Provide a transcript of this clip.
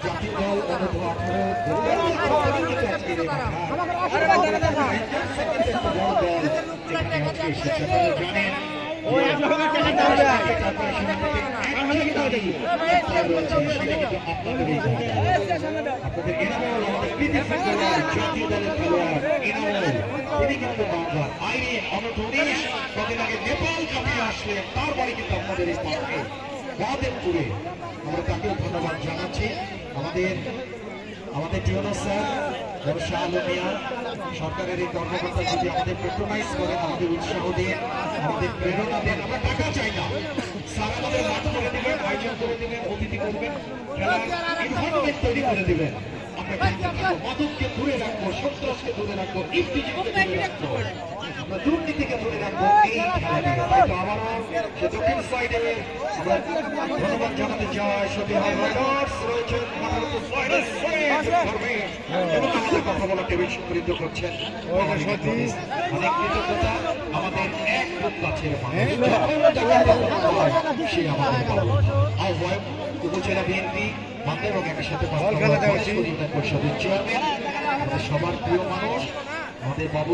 জাতীয় দল আপনাদের এনামল আমাদের জাতীয় দলের খেলোয়াড় এনামল তিনি কিন্তু বাংলার আইনে অনটনিশ কদিন আগে নেপাল কাটিয়ে আসলেন তার বাড়ি কিন্তু আপনাদের এই পার্কে বাদেবপুরে আমরা তাকেও ধন্যবাদ জানাচ্ছি। আমাদের টিওনা স্যার ব্যবসা আলমিয়া সরকারের এই কর্মকর্তা যদি আমাদের পেট্রোনাইজ করেন, আমাদের উৎসাহ দিয়ে আমাদের প্রেরণা দেন, আমরা টাকা চাই না, স্যার আমাদের মাঠ করে দেবেন, আয়োজন করে দেবেন, অতিথি করবেন, খেলার এনভায়রনমেন্ট তৈরি করে দেবেন। মাদককে দূরে রাখবো, সন্ত্রাসকে দূরে রাখবো, ইফতিজিকে দূরে রাখবো, আমরা দুর্নীতিকে দূরে রাখবো এই খেলা নিয়ে। তাই তো আবারও সে দক্ষিণ সাইডে আমরা ধন্যবাদ জানাতে চাই সত্যি হাই রাইডার্স রয়েছেন কথা বলাকে বেশি উপকৃত করছেন। অনেক কৃতজ্ঞতা আমাদের এক বুক কাছের মানুষ সে আমাদের আহ্বায়ক উপজেলা বিএনপি মানতে এবং একই সাথে পরিষদের চেয়ারম্যান, আমাদের সবার প্রিয় মানুষ আমাদের বাবু